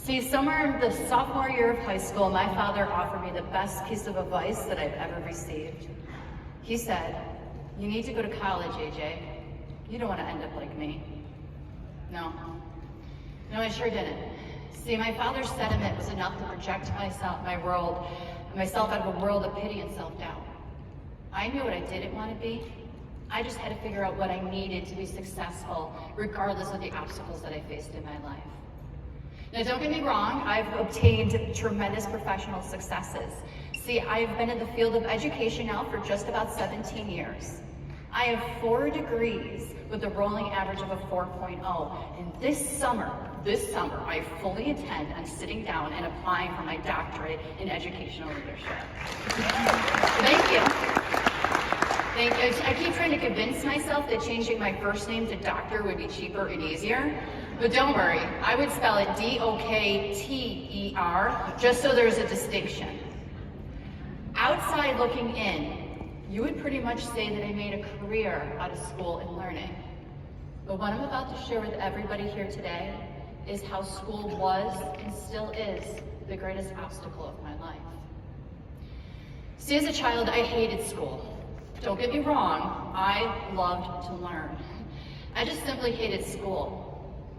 See, somewhere in the sophomore year of high school, my father offered me the best piece of advice that I've ever received. He said, "You need to go to college, AJ. You don't want to end up like me." No, I sure didn't. See, my father's sentiment was enough to project myself out of a world of pity and self-doubt. I knew what I didn't want to be. I just had to figure out what I needed to be successful, regardless of the obstacles that I faced in my life. Now, don't get me wrong, I've obtained tremendous professional successes. See, I've been in the field of education now for just about 17 years. I have 4 degrees with a rolling average of a 4.0. And this summer, I fully intend on sitting down and applying for my doctorate in educational leadership. Thank you. I keep trying to convince myself that changing my first name to Doctor would be cheaper and easier. But don't worry, I would spell it D-O-K-T-E-R, just so there's a distinction. Outside looking in, you would pretty much say that I made a career out of school and learning. But what I'm about to share with everybody here today is how school was and still is the greatest obstacle of my life. See, as a child, I hated school. Don't get me wrong, I loved to learn. I just simply hated school.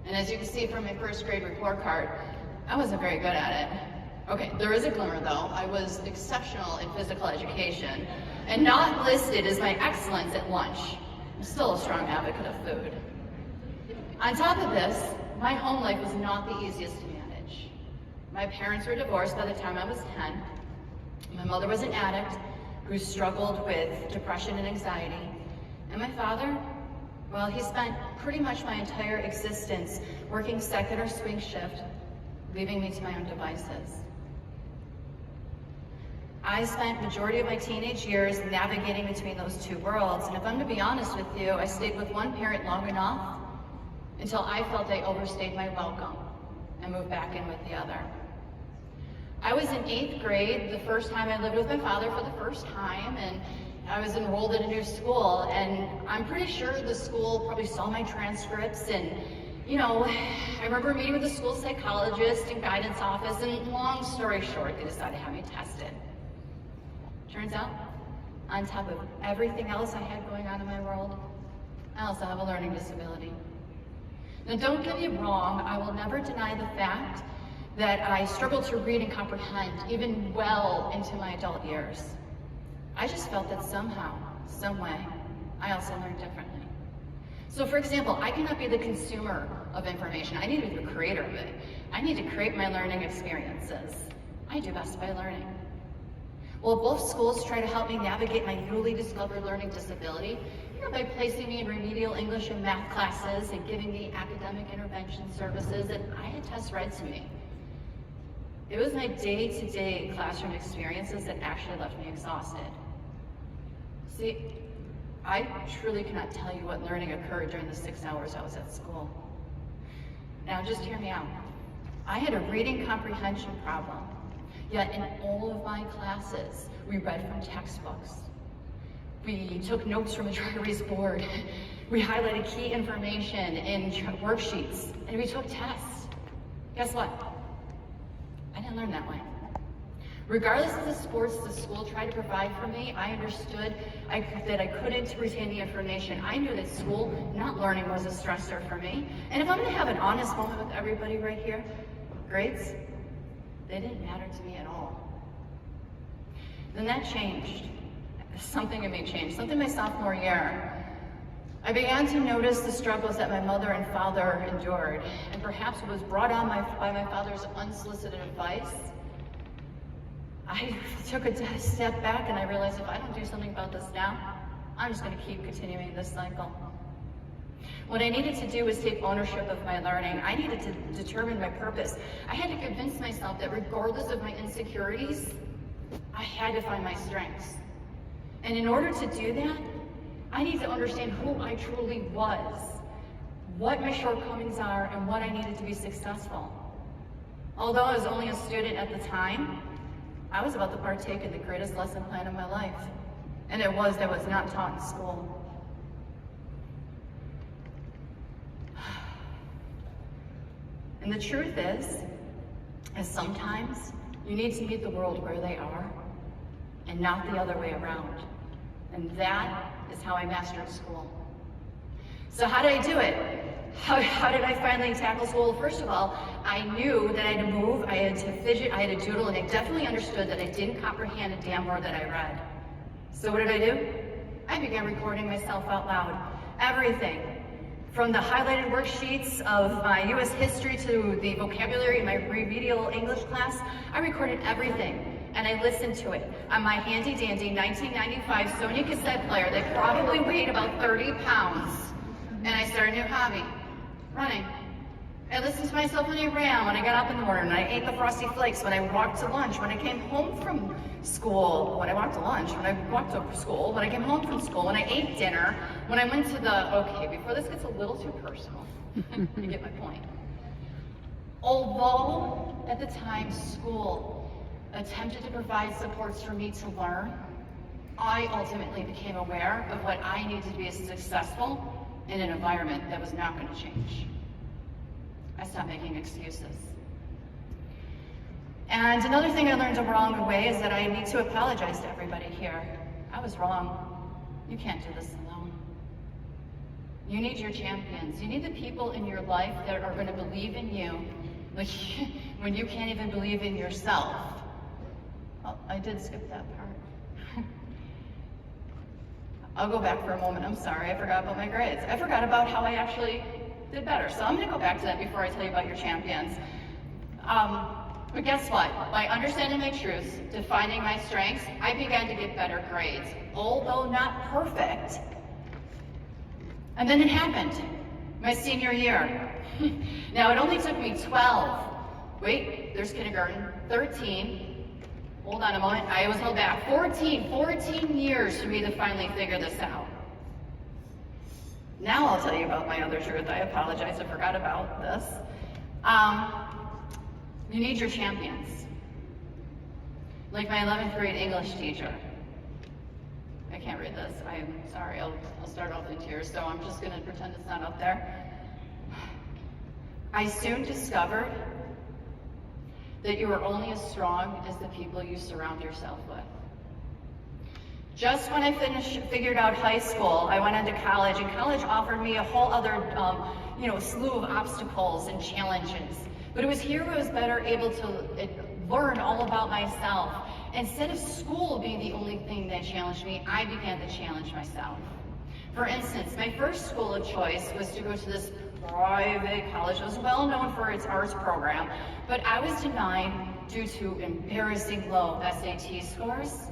And as you can see from my first grade report card, I wasn't very good at it. Okay, there is a glimmer though. I was exceptional in physical education and not listed as my excellence at lunch. I'm still a strong advocate of food. On top of this, my home life was not the easiest to manage. My parents were divorced by the time I was 10. My mother was an addict who struggled with depression and anxiety. And my father, well, he spent pretty much my entire existence working second or swing shift, leaving me to my own devices. I spent majority of my teenage years navigating between those 2 worlds, and if I'm to be honest with you, I stayed with one parent long enough until I felt I overstayed my welcome and moved back in with the other. I was in 8th grade the first time I lived with my father for the first time, and I was enrolled in a new school, and I'm pretty sure the school probably saw my transcripts, and I remember meeting with the school psychologist and guidance office, and long story short, they decided to have me tested. Turns out, on top of everything else I had going on in my world, I also have a learning disability. Now, don't get me wrong, I will never deny the fact that I struggled to read and comprehend even well into my adult years. I just felt that somehow, some way, I also learned differently. So for example, I cannot be the consumer of information. I need to be the creator of it. I need to create my learning experiences. I do best by learning. Well, both schools try to help me navigate my newly discovered learning disability, by placing me in remedial English and math classes and giving me academic intervention services, and I had tests read to me. It was my day-to-day classroom experiences that actually left me exhausted. See, I truly cannot tell you what learning occurred during the 6 hours I was at school. Now, just hear me out. I had a reading comprehension problem, yet in all of my classes, we read from textbooks. We took notes from a dry erase board. We highlighted key information in worksheets, and we took tests. Guess what? I didn't learn that way. Regardless of the sports the school tried to provide for me, I understood that I couldn't retain the information. I knew that school, not learning, was a stressor for me. And if I'm gonna have an honest moment with everybody right here, grades, they didn't matter to me at all. Then that changed. Something in me changed, something my sophomore year. I began to notice the struggles that my mother and father endured, and perhaps it was brought on by my father's unsolicited advice. I took a step back and I realized if I don't do something about this now, I'm just going to keep continuing this cycle. What I needed to do was take ownership of my learning. I needed to determine my purpose. I had to convince myself that regardless of my insecurities, I had to find my strengths. And in order to do that, I need to understand who I truly was, what my shortcomings are, and what I needed to be successful. Although I was only a student at the time, I was about to partake in the greatest lesson plan of my life, and it was that was not taught in school. And the truth is, is sometimes you need to meet the world where they are and not the other way around. And that is how I mastered school. So how did I do it? How did I finally tackle school? First of all, I knew that I had to move, I had to fidget, I had to doodle, and I definitely understood that I didn't comprehend a damn word that I read. So what did I do? I began recording myself out loud. Everything. From the highlighted worksheets of my U.S. history to the vocabulary in my remedial English class, I recorded everything, and I listened to it on my handy-dandy 1995 Sony cassette player that probably weighed about 30 pounds. And I started a new hobby, running. I listened to myself when I ran, when I got up in the morning, when I ate the Frosty Flakes, when I walked to lunch, when I came home from school, when I walked to lunch, when I walked to school, when I came home from school, when I ate dinner, when I went to okay, before this gets a little too personal, you get my point. Although, at the time, school attempted to provide supports for me to learn, I ultimately became aware of what I needed to be successful in an environment that was not going to change. I stopped making excuses. And another thing I learned along the way is that I need to apologize to everybody here. I was wrong. You can't do this alone. You need your champions. You need the people in your life that are going to believe in you, like when you can't even believe in yourself. Oh, I did skip that part. I'll go back for a moment. I'm sorry, I forgot about my grades. I forgot about how I actually did better. So I'm going to go back to that before I tell you about your champions. But guess what? By understanding my truths, defining my strengths, I began to get better grades, although not perfect. And then it happened, my senior year. Now it only took me 12. Wait, there's kindergarten, 13. Hold on a moment, I was held back. 14 years for me to finally figure this out. Now I'll tell you about my other truth. I apologize, I forgot about this. You need your champions. Like my 11th grade English teacher. I can't read this, I'm sorry, I'll start off in tears, so I'm just gonna pretend it's not up there. I soon discovered that you are only as strong as the people you surround yourself with. Just when I figured out high school, I went into college, and college offered me a whole other slew of obstacles and challenges. But it was here where I was better able to learn all about myself. Instead of school being the only thing that challenged me, I began to challenge myself. For instance, my first school of choice was to go to this private college. It was well known for its arts program, but I was denied due to embarrassing low SAT scores.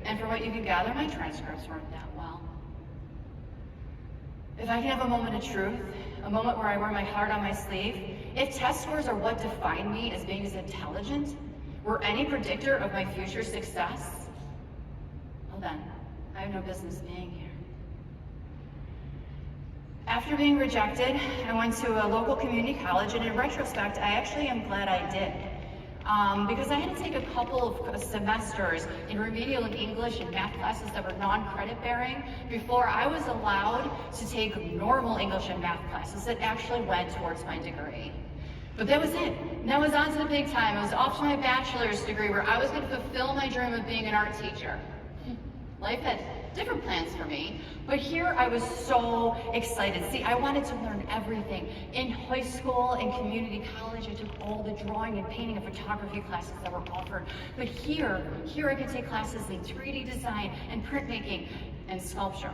And from what you can gather, my transcripts weren't that well. If I can have a moment of truth, a moment where I wear my heart on my sleeve, if test scores are what define me as being as intelligent, were any predictor of my future success, well then, I have no business being here. After being rejected, I went to a local community college, and in retrospect, I actually am glad I did. Because I had to take a couple of semesters in remedial and English and math classes that were non-credit bearing before I was allowed to take normal English and math classes that actually went towards my degree. But that was it. And that was on to the big time. It was off to my bachelor's degree where I was going to fulfill my dream of being an art teacher. Life had different plans for me, but here I was so excited. See, I wanted to learn everything. In high school and community college, I took all the drawing and painting and photography classes that were offered. But here I could take classes in 3D design and printmaking and sculpture.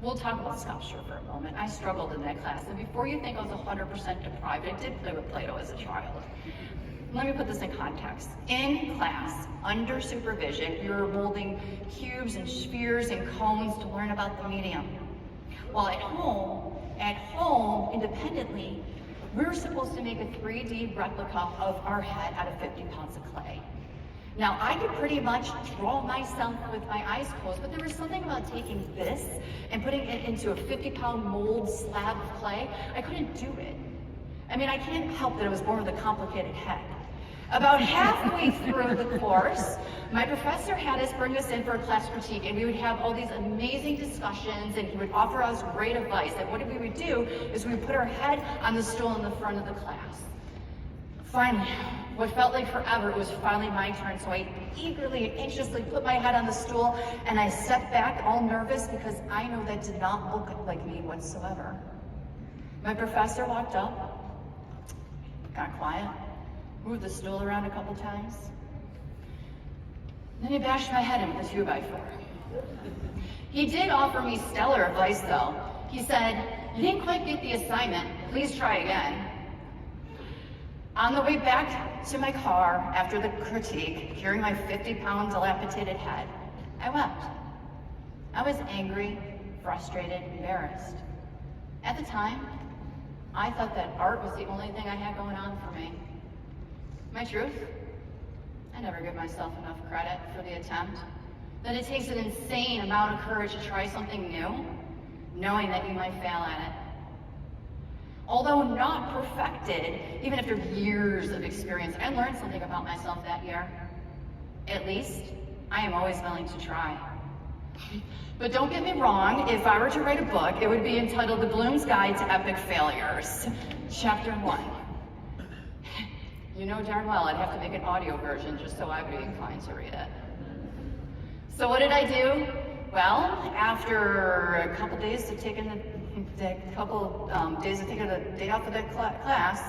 We'll talk about sculpture for a moment. I struggled in that class, and before you think I was 100% deprived, I did play with Play-Doh as a child. Let me put this in context. In class, under supervision, we were molding cubes and spheres and cones to learn about the medium. While at home, independently, we were supposed to make a 3D replica of our head out of 50 pounds of clay. Now, I could pretty much draw myself with my eyes closed, but there was something about taking this and putting it into a 50-pound mold slab of clay. I couldn't do it. I mean, I can't help that I was born with a complicated head. About halfway through the course, my professor had us bring us in for a class critique, and we would have all these amazing discussions, and he would offer us great advice. And what we would do is we would put our head on the stool in the front of the class. Finally, what felt like forever, it was finally my turn, so I eagerly and anxiously put my head on the stool and I stepped back all nervous because I know that did not look like me whatsoever. My professor walked up, got quiet, moved the stool around a couple times, then he bashed my head in with a 2x4. He did offer me stellar advice though. He said, "You didn't quite get the assignment, please try again." On the way back to my car after the critique, carrying my 50-pound dilapidated head, I wept. I was angry, frustrated, embarrassed. At the time, I thought that art was the only thing I had going on for me. My truth? I never give myself enough credit for the attempt. That it takes an insane amount of courage to try something new, knowing that you might fail at it. Although not perfected, even after years of experience, I learned something about myself that year. At least, I am always willing to try. But don't get me wrong, if I were to write a book, it would be entitled The Bloom's Guide to Epic Failures, Chapter 1. You know darn well I'd have to make an audio version just so I would be inclined to read it. So what did I do? Well, after a couple days of taking the day off of the class,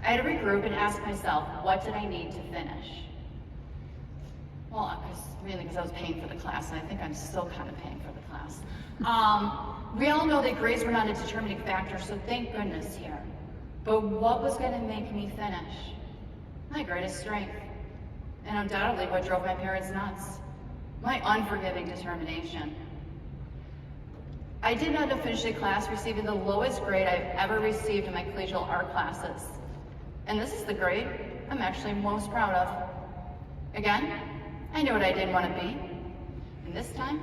I had to regroup and ask myself, what did I need to finish? Well, because I was paying for the class, and I think I'm still kind of paying for the class. We all know that grades were not a determining factor, so thank goodness here. But what was going to make me finish? My greatest strength, and undoubtedly what drove my parents nuts. My unforgiving determination. I did not finish the class receiving the lowest grade I've ever received in my collegial art classes. And this is the grade I'm actually most proud of. Again, I knew what I didn't want to be. And this time,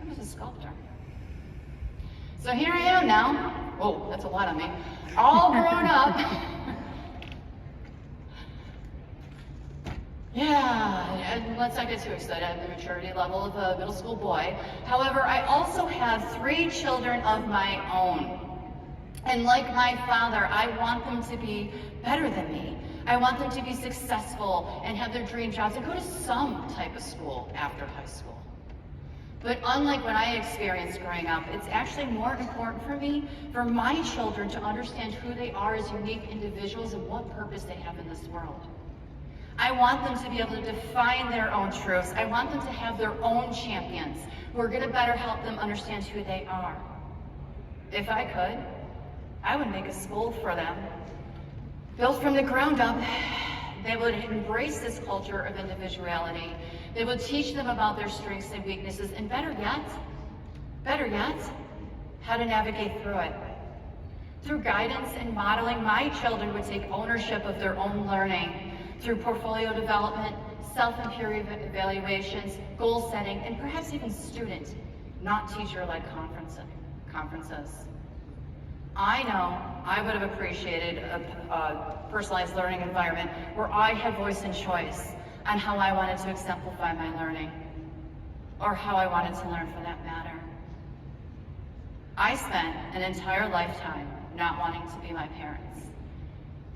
I was a sculptor. So here I am now. Whoa, that's a lot on me. All grown up. Yeah, and let's not get too excited at the maturity level of a middle school boy. However, I also have 3 children of my own. And like my father, I want them to be better than me. I want them to be successful and have their dream jobs and go to some type of school after high school. But unlike what I experienced growing up, it's actually more important for me, for my children to understand who they are as unique individuals and what purpose they have in this world. I want them to be able to define their own truths. I want them to have their own champions who are going to better help them understand who they are. If I could, I would make a school for them, built from the ground up. They would embrace this culture of individuality. They would teach them about their strengths and weaknesses, and better yet, how to navigate through it. Through guidance and modeling, my children would take ownership of their own learning, through portfolio development, self-peer evaluations, goal setting, and perhaps even student, not teacher-led conferences. I know I would have appreciated a personalized learning environment where I had voice and choice on how I wanted to exemplify my learning, or how I wanted to learn for that matter. I spent an entire lifetime not wanting to be my parents.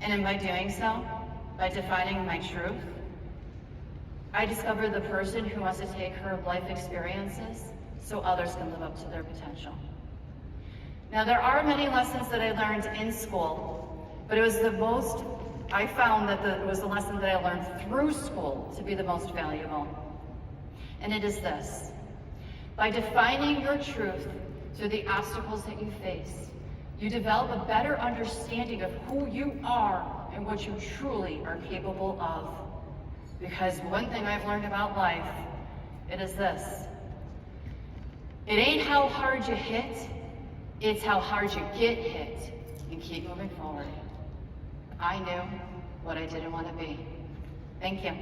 And by doing so, by defining my truth, I discovered the person who wants to take her life experiences so others can live up to their potential. Now, there are many lessons that I learned in school, but it was I found that it was the lesson that I learned through school to be the most valuable. And it is this: by defining your truth through the obstacles that you face, you develop a better understanding of who you are and what you truly are capable of. Because one thing I've learned about life, it is this: it ain't how hard you hit, it's how hard you get hit and keep moving forward. I knew what I didn't want to be. Thank you.